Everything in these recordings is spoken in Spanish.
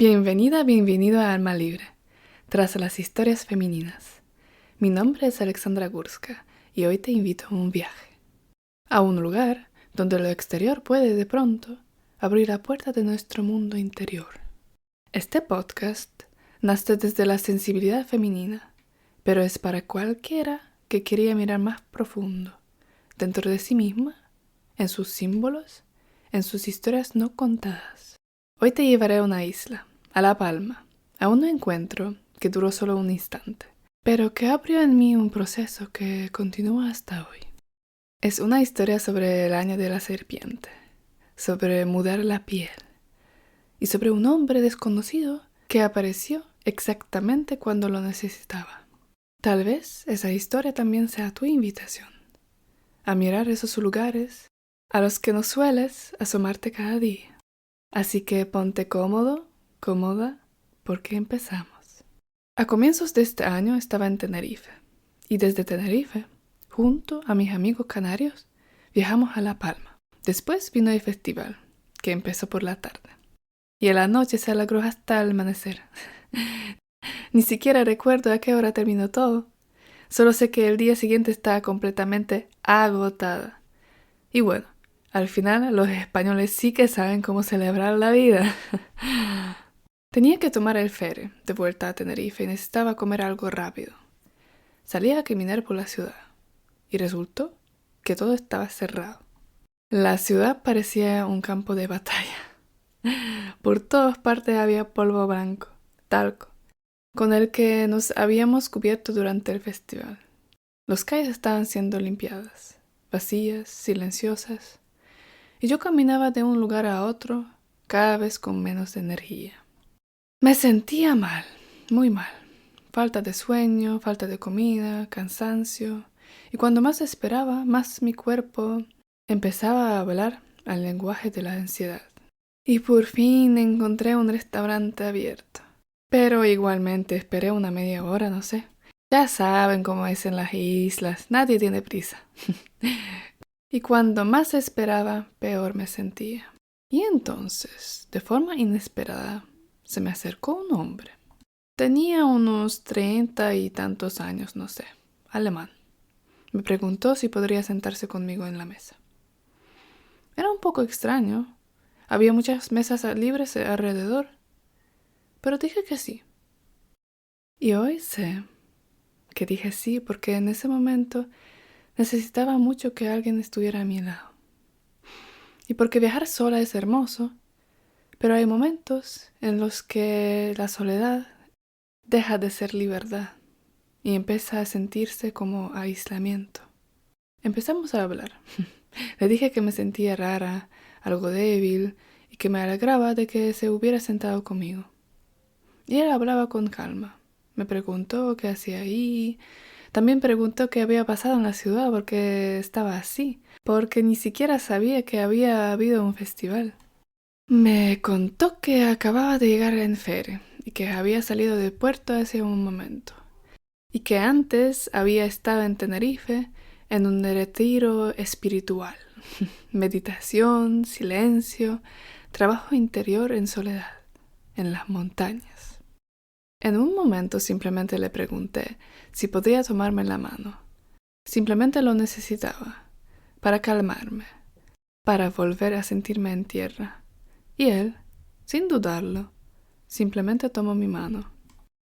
Bienvenida, bienvenido a Alma Libre, tras las historias femeninas. Mi nombre es Alexandra Gurska y hoy te invito a un viaje. A un lugar donde lo exterior puede de pronto abrir la puerta de nuestro mundo interior. Este podcast nace desde la sensibilidad femenina, pero es para cualquiera que quería mirar más profundo, dentro de sí misma, en sus símbolos, en sus historias no contadas. Hoy te llevaré a una isla, a La Palma, a un encuentro que duró solo un instante, pero que abrió en mí un proceso que continúa hasta hoy. Es una historia sobre el año de la serpiente, sobre mudar la piel y sobre un hombre desconocido que apareció exactamente cuando lo necesitaba. Tal vez esa historia también sea tu invitación a mirar esos lugares a los que no sueles asomarte cada día. Así que ponte cómodo, cómoda, porque empezamos. A comienzos de este año estaba en Tenerife, y desde Tenerife, junto a mis amigos canarios, viajamos a La Palma. Después vino el festival, que empezó por la tarde, y a la noche se alargó hasta el amanecer. Ni siquiera recuerdo a qué hora terminó todo, solo sé que el día siguiente estaba completamente agotada. Y bueno, al final los españoles sí que saben cómo celebrar la vida. Tenía que tomar el ferry de vuelta a Tenerife y necesitaba comer algo rápido. Salí a caminar por la ciudad y resultó que todo estaba cerrado. La ciudad parecía un campo de batalla. Por todas partes había polvo blanco, talco, con el que nos habíamos cubierto durante el festival. Las calles estaban siendo limpiadas, vacías, silenciosas, y yo caminaba de un lugar a otro cada vez con menos energía. Me sentía mal, muy mal. Falta de sueño, falta de comida, cansancio. Y cuando más esperaba, más mi cuerpo empezaba a hablar al lenguaje de la ansiedad. Y por fin encontré un restaurante abierto. Pero igualmente esperé una media hora, no sé. Ya saben cómo es en las islas, nadie tiene prisa. Y cuando más esperaba, peor me sentía. Y entonces, de forma inesperada, se me acercó un hombre. Tenía unos 30 y tantos años, no sé, alemán. Me preguntó si podría sentarse conmigo en la mesa. Era un poco extraño. Había muchas mesas libres alrededor, pero dije que sí. Y hoy sé que dije sí porque en ese momento necesitaba mucho que alguien estuviera a mi lado. Y porque viajar sola es hermoso, pero hay momentos en los que la soledad deja de ser libertad y empieza a sentirse como aislamiento. Empezamos a hablar. Le dije que me sentía rara, algo débil, y que me alegraba de que se hubiera sentado conmigo. Y él hablaba con calma. Me preguntó qué hacía ahí. También preguntó qué había pasado en la ciudad, porque estaba así, porque ni siquiera sabía que había habido un festival. Me contó que acababa de llegar en ferry y que había salido del puerto hace un momento, y que antes había estado en Tenerife en un retiro espiritual, meditación, silencio, trabajo interior en soledad, en las montañas. En un momento simplemente le pregunté si podía tomarme la mano. Simplemente lo necesitaba, para calmarme, para volver a sentirme en tierra. Y él, sin dudarlo, simplemente tomó mi mano.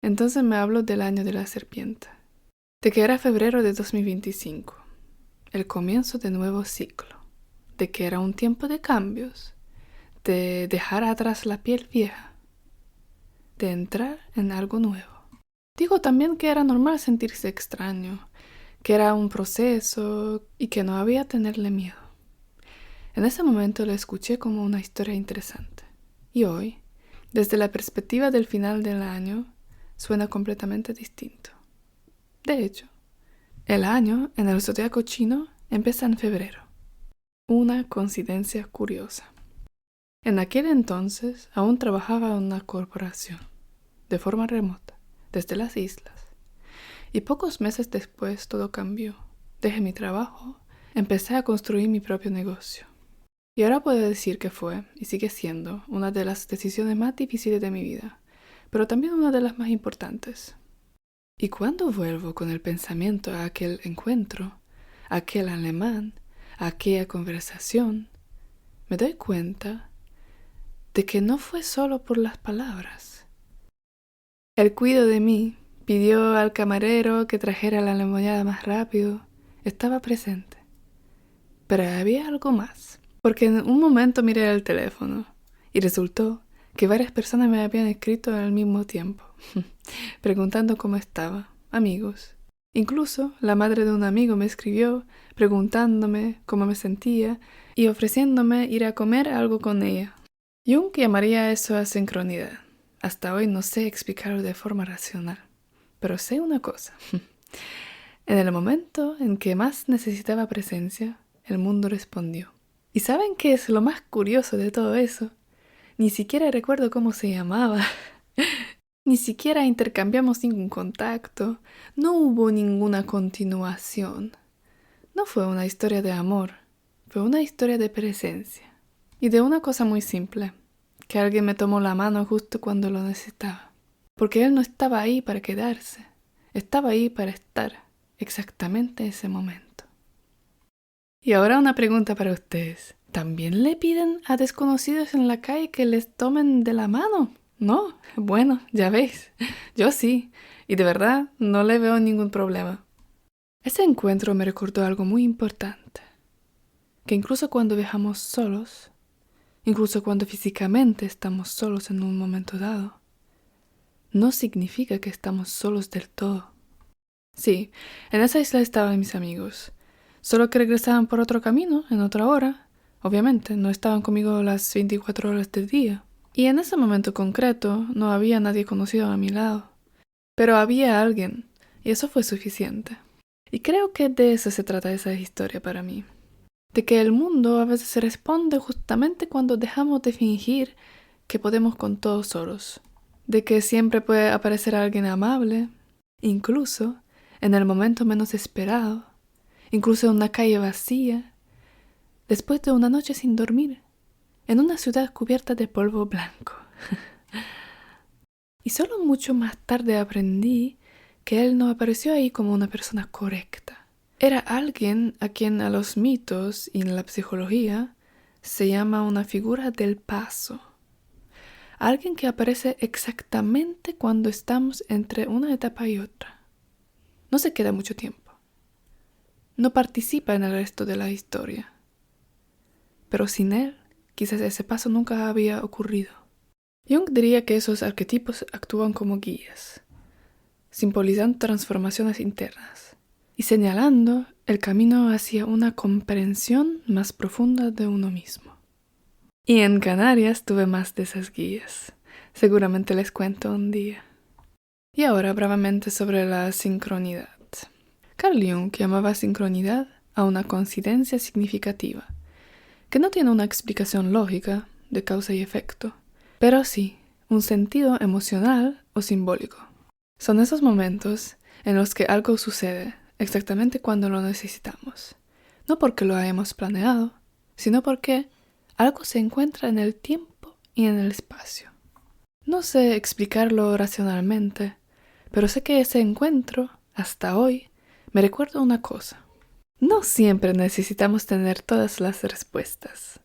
Entonces me habló del año de la serpiente, de que era febrero de 2025, el comienzo de nuevo ciclo, de que era un tiempo de cambios, de dejar atrás la piel vieja, de entrar en algo nuevo. Digo también que era normal sentirse extraño, que era un proceso y que no había tenerle miedo. En ese momento lo escuché como una historia interesante. Y hoy, desde la perspectiva del final del año, suena completamente distinto. De hecho, el año en el zodiaco chino empieza en febrero. Una coincidencia curiosa. En aquel entonces aún trabajaba en una corporación, de forma remota, desde las islas. Y pocos meses después todo cambió. Dejé mi trabajo, empecé a construir mi propio negocio. Y ahora puedo decir que fue, y sigue siendo, una de las decisiones más difíciles de mi vida, pero también una de las más importantes. Y cuando vuelvo con el pensamiento a aquel encuentro, a aquel alemán, a aquella conversación, me doy cuenta de que no fue solo por las palabras. El cuido de mí pidió al camarero que trajera la limonada más rápido. Estaba presente. Pero había algo más. Porque en un momento miré el teléfono y resultó que varias personas me habían escrito al mismo tiempo, preguntando cómo estaba, amigos. Incluso la madre de un amigo me escribió preguntándome cómo me sentía y ofreciéndome ir a comer algo con ella. Jung llamaría eso asincronidad. Hasta hoy no sé explicarlo de forma racional, pero sé una cosa. En el momento en que más necesitaba presencia, el mundo respondió. ¿Y saben qué es lo más curioso de todo eso? Ni siquiera recuerdo cómo se llamaba. Ni siquiera intercambiamos ningún contacto. No hubo ninguna continuación. No fue una historia de amor. Fue una historia de presencia. Y de una cosa muy simple. Que alguien me tomó la mano justo cuando lo necesitaba. Porque él no estaba ahí para quedarse. Estaba ahí para estar exactamente ese momento. Y ahora una pregunta para ustedes. ¿También le piden a desconocidos en la calle que les tomen de la mano? ¿No? Bueno, ya veis. Yo sí. Y de verdad no le veo ningún problema. Ese encuentro me recordó algo muy importante. Que incluso cuando viajamos solos, incluso cuando físicamente estamos solos en un momento dado, no significa que estamos solos del todo. Sí, en esa isla estaban mis amigos. Solo que regresaban por otro camino, en otra hora. Obviamente, no estaban conmigo las 24 horas del día. Y en ese momento concreto no había nadie conocido a mi lado. Pero había alguien, y eso fue suficiente. Y creo que de eso se trata esa historia para mí. De que el mundo a veces se responde justamente cuando dejamos de fingir que podemos con todos solos. De que siempre puede aparecer alguien amable, incluso en el momento menos esperado, incluso en una calle vacía, después de una noche sin dormir, en una ciudad cubierta de polvo blanco. Y solo mucho más tarde aprendí que él no apareció ahí como una persona correcta. Era alguien a quien a los mitos y en la psicología se llama una figura del paso. Alguien que aparece exactamente cuando estamos entre una etapa y otra. No se queda mucho tiempo. No participa en el resto de la historia. Pero sin él, quizás ese paso nunca había ocurrido. Jung diría que esos arquetipos actúan como guías, simbolizando transformaciones internas y señalando el camino hacia una comprensión más profunda de uno mismo. Y en Canarias tuve más de esas guías. Seguramente les cuento un día. Y ahora brevemente sobre la sincronidad. Carl Jung llamaba sincronidad a una coincidencia significativa, que no tiene una explicación lógica de causa y efecto, pero sí un sentido emocional o simbólico. Son esos momentos en los que algo sucede exactamente cuando lo necesitamos, no porque lo hayamos planeado, sino porque algo se encuentra en el tiempo y en el espacio. No sé explicarlo racionalmente, pero sé que ese encuentro, hasta hoy, me recuerda una cosa. No siempre necesitamos tener todas las respuestas.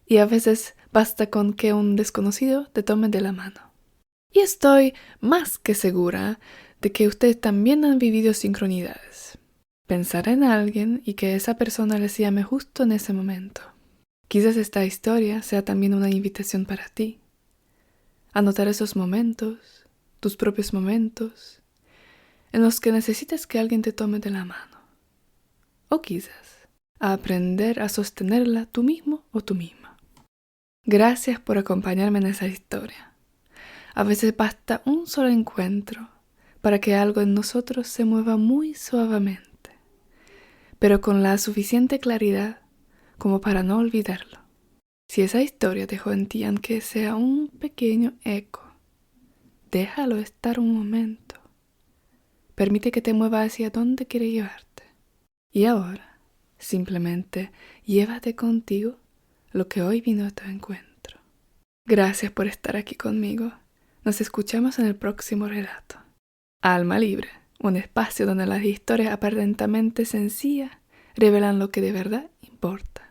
Y a veces basta con que un desconocido te tome de la mano. Y estoy más que segura de que ustedes también han vivido sincronidades. Pensar en alguien y que esa persona les llame justo en ese momento. Quizás esta historia sea también una invitación para ti. Anotar esos momentos, tus propios momentos, en los que necesitas que alguien te tome de la mano. O quizás a aprender a sostenerla tú mismo o tú misma. Gracias por acompañarme en esa historia. A veces basta un solo encuentro para que algo en nosotros se mueva muy suavemente, pero con la suficiente claridad como para no olvidarlo. Si esa historia dejó en ti aunque sea un pequeño eco, déjalo estar un momento. Permite que te mueva hacia donde quiere llevarte. Y ahora, simplemente llévate contigo lo que hoy vino a tu encuentro. Gracias por estar aquí conmigo. Nos escuchamos en el próximo relato. Alma Libre, un espacio donde las historias aparentemente sencillas revelan lo que de verdad importa.